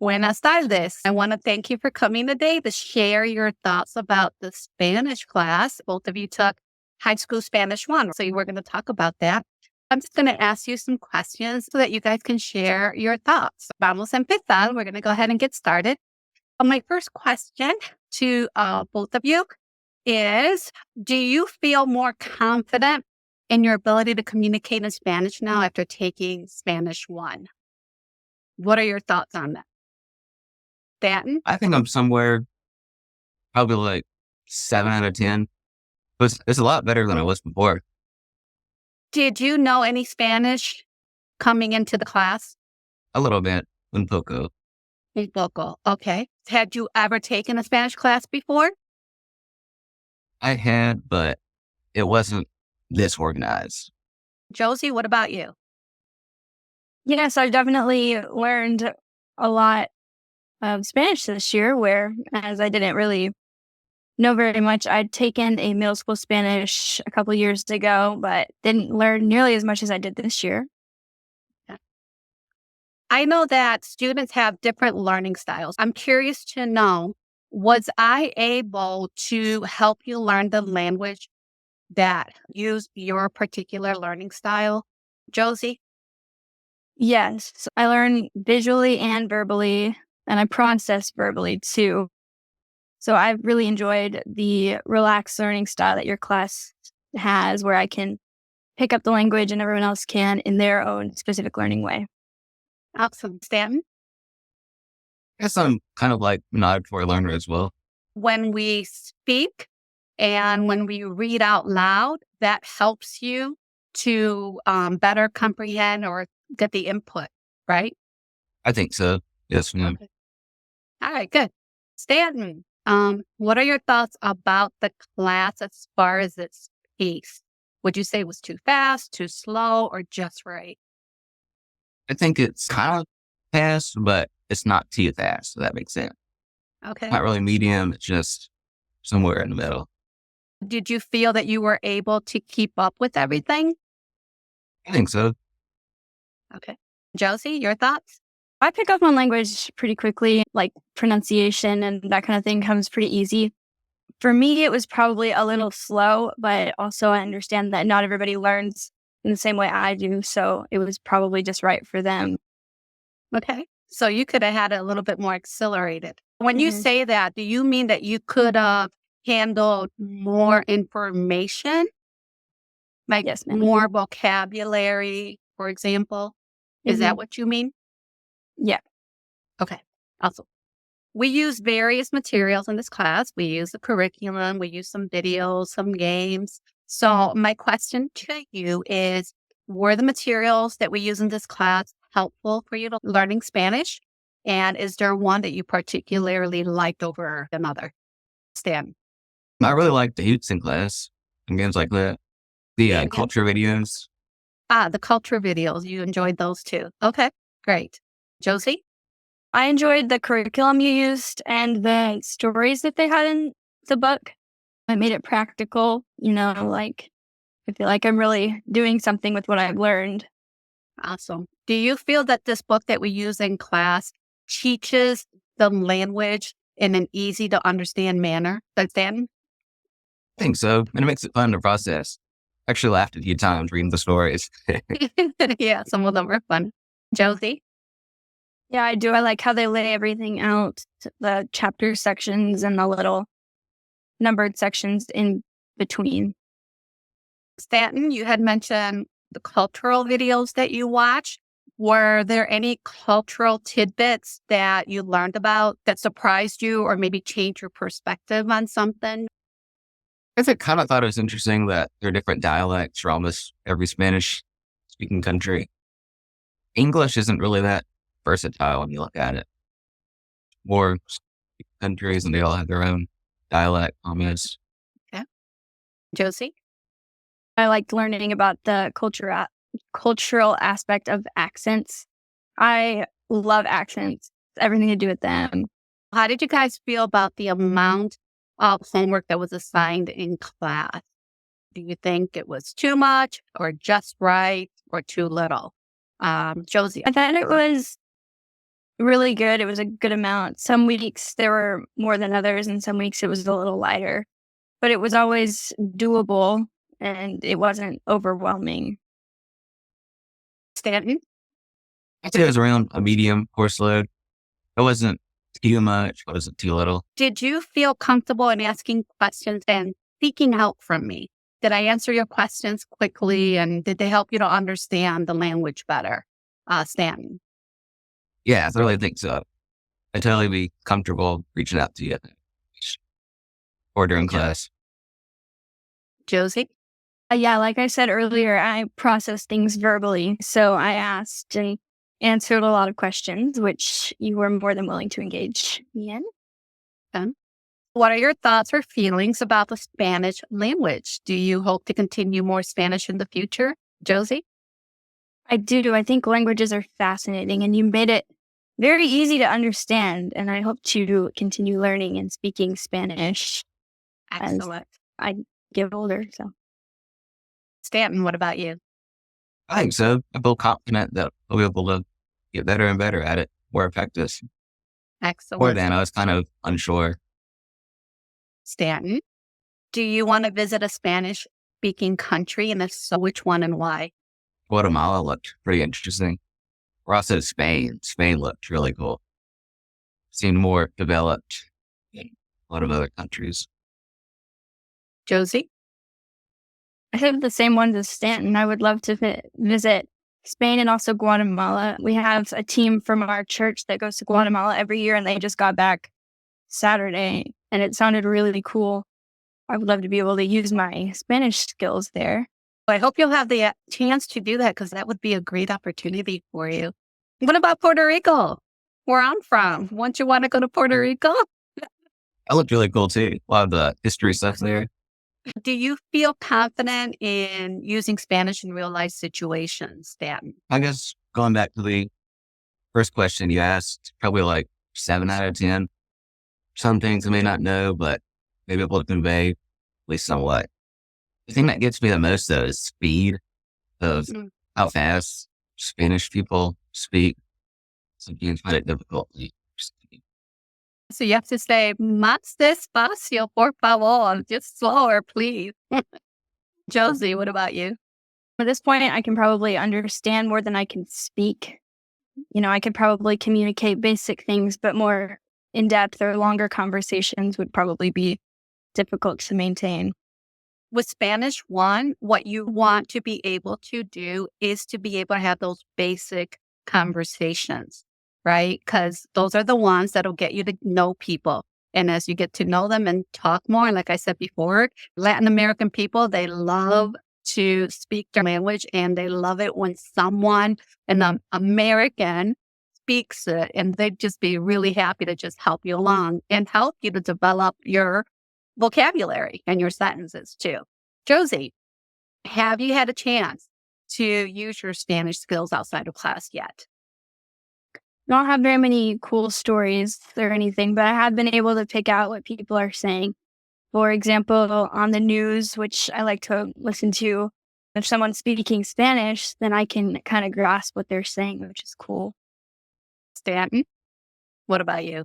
Buenas tardes. I want to thank you for coming today to share your thoughts about the Spanish class. Both of you took High School Spanish 1, so we're going to talk about that. I'm just going to ask you some questions so that you guys can share your thoughts. Vamos a empezar. We're going to go ahead and get started. My first question to both of you is, do you feel more confident in your ability to communicate in Spanish now after taking Spanish 1? What are your thoughts on that? Stanton? I think I'm somewhere probably like 7 out of 10. But it's a lot better than I was before. Did you know any Spanish coming into the class? A little bit, un poco. Un poco. Okay. Had you ever taken a Spanish class before? I had, but it wasn't this organized. Josie, what about you? Yes, I definitely learned a lot of Spanish this year, whereas I didn't really know very much. I'd taken a middle school Spanish a couple years ago, but didn't learn nearly as much as I did this year. I know that students have different learning styles. I'm curious to know, was I able to help you learn the language that used your particular learning style? Josie? Yes, I learn visually and verbally, and I process verbally too. So I've really enjoyed the relaxed learning style that your class has, where I can pick up the language and everyone else can in their own specific learning way. Awesome. Stanton? I guess I'm kind of like an auditory learner as well. When we speak and when we read out loud, that helps you to better comprehend or get the input, right? I think so. Yes, ma'am. Okay. All right, good. Stanton, what are your thoughts about the class as far as its pace? Would you say it was too fast, too slow, or just right? I think it's kind of fast, but it's not too fast, so that makes sense. Okay. Not really medium, it's just somewhere in the middle. Did you feel that you were able to keep up with everything? I think so. Okay. Josie, your thoughts? I pick up on language pretty quickly, like pronunciation and that kind of thing comes pretty easy. For me, it was probably a little slow, but also I understand that not everybody learns in the same way I do, so it was probably just right for them. Okay. So you could have had it a little bit more accelerated. When you say that, do you mean that you could have handled more information? Like Yes, ma'am. more vocabulary, for example? Is that what you mean? Yeah. Okay. Awesome. We use various materials in this class. We use the curriculum. We use some videos, some games. So my question to you is, were the materials that we use in this class helpful for you to learning Spanish? And is there one that you particularly liked over another? Stan? I really like the Houston class and games like that. The culture videos. The culture videos. You enjoyed those too. Okay, great. Josie? I enjoyed the curriculum you used and the stories that they had in the book. It made it practical, like I feel like I'm really doing something with what I've learned. Awesome. Do you feel that this book that we use in class teaches the language in an easy to understand manner? Stan? I think so. And it makes it fun to process. I actually laughed a few times reading the stories. Yeah, some of them are fun. Josie? Yeah, I do. I like how they lay everything out, the chapter sections and the little numbered sections in between. Stanton, you had mentioned the cultural videos that you watch. Were there any cultural tidbits that you learned about that surprised you or maybe changed your perspective on something? I kind of thought it was interesting that there are different dialects for almost every Spanish-speaking country. English isn't really that versatile when you look at it. More countries and they all have their own dialect almost. Okay. Josie? I liked learning about the cultural aspect of accents. I love accents, everything to do with them. How did you guys feel about the amount of homework that was assigned in class? Do you think it was too much or just right or too little? Josie? I thought it was really good. It was a good amount. Some weeks there were more than others, and some weeks it was a little lighter. But it was always doable, and it wasn't overwhelming. Stanton, I'd say it was around a medium course load. It wasn't too much, it wasn't too little. did you feel comfortable in asking questions and seeking help from me? Did I answer your questions quickly and did they help you to understand the language better? Stanton. Yeah, I really think so. I'd totally be comfortable reaching out to you or during class. Josie? Yeah, like I said earlier, I process things verbally. So I asked and answered a lot of questions, which you were more than willing to engage me in. What are your thoughts or feelings about the Spanish language? Do you hope to continue more Spanish in the future? Josie? I do. I think languages are fascinating, and you made it very easy to understand. And I hope to continue learning and speaking Spanish as Excellent. I get older. So Stanton, what about you? I think so. I feel confident that I'll be able to get better and better at it, more effective. Before Excellent. then, I was kind of unsure. Stanton, do you want to visit a Spanish speaking country? And if so, which one and why? Guatemala looked pretty interesting. Or also Spain. Spain looked really cool. Seemed more developed than a lot of other countries. Josie? I have the same ones as Stanton. I would love to visit Spain and also Guatemala. We have a team from our church that goes to Guatemala every year, and they just got back Saturday, and it sounded really cool. I would love to be able to use my Spanish skills there. I hope you'll have the chance to do that because that would be a great opportunity for you. What about Puerto Rico, where I'm from? Won't you want to go to Puerto Rico? That looked really cool too. A lot of the history stuff there. Do you feel confident in using Spanish in real life situations, Stanton? I guess going back to the first question you asked, probably like 7 out of 10. Some things I may not know, but maybe able to convey at least somewhat. The thing that gets me the most though is speed of how fast Spanish people speak. Sometimes I find it difficult. So you have to say, más despacio, por favor. Just slower, please. Josie, what about you? At this point, I can probably understand more than I can speak. I could probably communicate basic things, but more in-depth or longer conversations would probably be difficult to maintain. With Spanish 1, what you want to be able to do is to be able to have those basic conversations, right? Because those are the ones that'll get you to know people. And as you get to know them and talk more, like I said before, Latin American people, they love to speak their language and they love it when someone, an American, speaks it, and they'd just be really happy to just help you along and help you to develop your vocabulary and your sentences too. Josie, have you had a chance to use your Spanish skills outside of class yet? I don't have very many cool stories or anything, but I have been able to pick out what people are saying. For example, on the news, which I like to listen to, if someone's speaking Spanish, then I can kind of grasp what they're saying, which is cool. Stanton, what about you?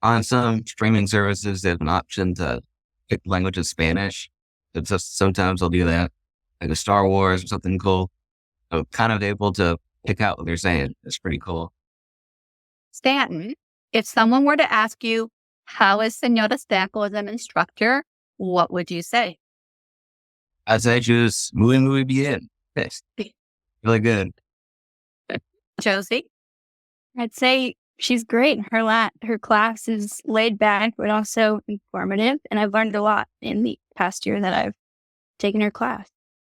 On some streaming services, they have an option to pick the language of Spanish. It's just, sometimes I'll do that, like a Star Wars or something cool. So kind of able to pick out what they're saying. It's pretty cool. Stanton, if someone were to ask you, how is Senora Stacko as an instructor, what would you say? I'd say just muy bien. Yes. Really good. Josie? I'd say she's great. Her class is laid back, but also informative. And I've learned a lot in the past year that I've taken her class.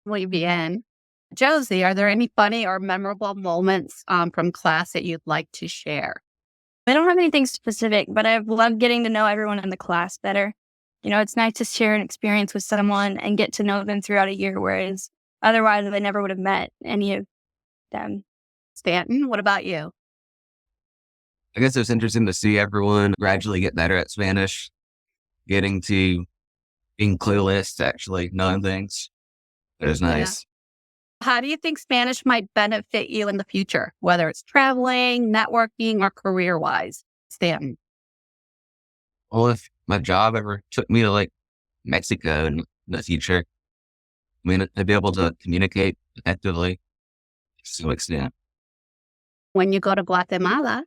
Muy bien. Josie, are there any funny or memorable moments from class that you'd like to share? I don't have anything specific, but I've loved getting to know everyone in the class better. It's nice to share an experience with someone and get to know them throughout a year, whereas otherwise I never would have met any of them. Stanton, what about you? I guess it was interesting to see everyone gradually get better at Spanish, getting to being clueless to actually knowing things. It was nice. How do you think Spanish might benefit you in the future, whether it's traveling, networking, or career wise? Stanton. Well, if my job ever took me to like Mexico in the future, I mean, I'd be able to communicate effectively to some extent. When you go to Guatemala,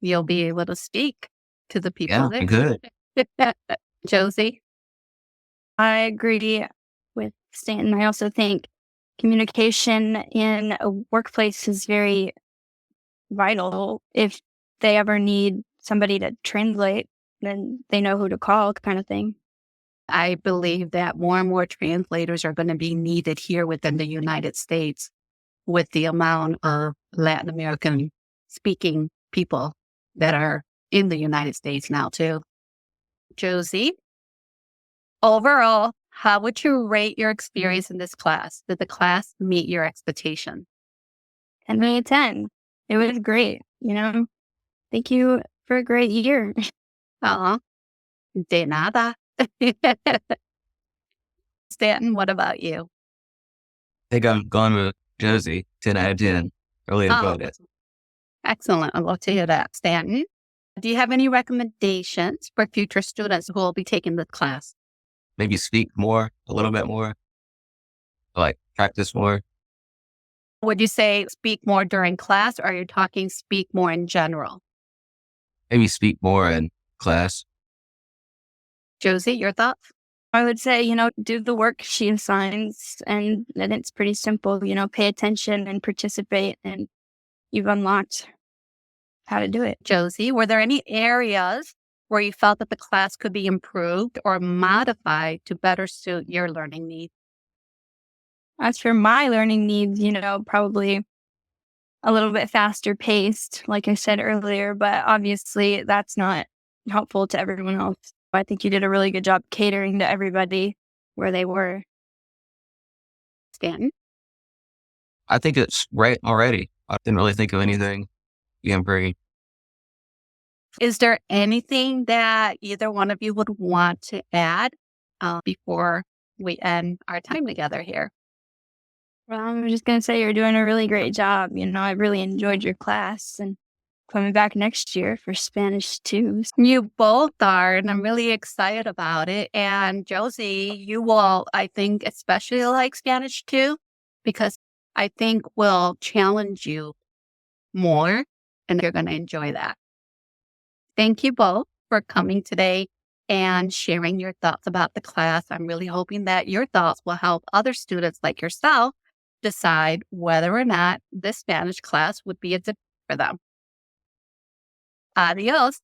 you'll be able to speak to the people Yeah, there. good. Josie? I agree with Stanton. I also think communication in a workplace is very vital. If they ever need somebody to translate, then they know who to call, kind of thing. I believe that more and more translators are going to be needed here within the United States with the amount of Latin American speaking people that are in the United States now, too. Josie, overall, how would you rate your experience in this class? Did the class meet your expectation? 10 out of 10. It was great. Thank you for a great year. Uh-huh. De nada. Stanton, what about you? I think I'm going with Josie, 10 out of 10. Really Oh, enjoyed it. excellent. I'd love to hear that. Stanton, do you have any recommendations for future students who will be taking the class? Maybe speak more, a little bit more, like practice more. Would you say speak more during class, or are you talking speak more in general? Maybe speak more in class. Josie, your thoughts? I would say, do the work she assigns, and then it's pretty simple, pay attention and participate, and you've unlocked how to do it. Josie, were there any areas where you felt that the class could be improved or modified to better suit your learning needs? As for my learning needs, probably a little bit faster paced, like I said earlier, but obviously that's not helpful to everyone else. I think you did a really good job catering to everybody where they were. Stanton? I think it's right already. I didn't really think of anything being pretty. Is there anything that either one of you would want to add before we end our time together here? Well, I'm just going to say you're doing a really great job. I really enjoyed your class and coming back next year for Spanish too. You both are, and I'm really excited about it. And Josie, you will, I think, especially like Spanish too, because I think will challenge you more, and you're going to enjoy that. Thank you both for coming today and sharing your thoughts about the class. I'm really hoping that your thoughts will help other students like yourself decide whether or not this Spanish class would be a fit for them. Adios.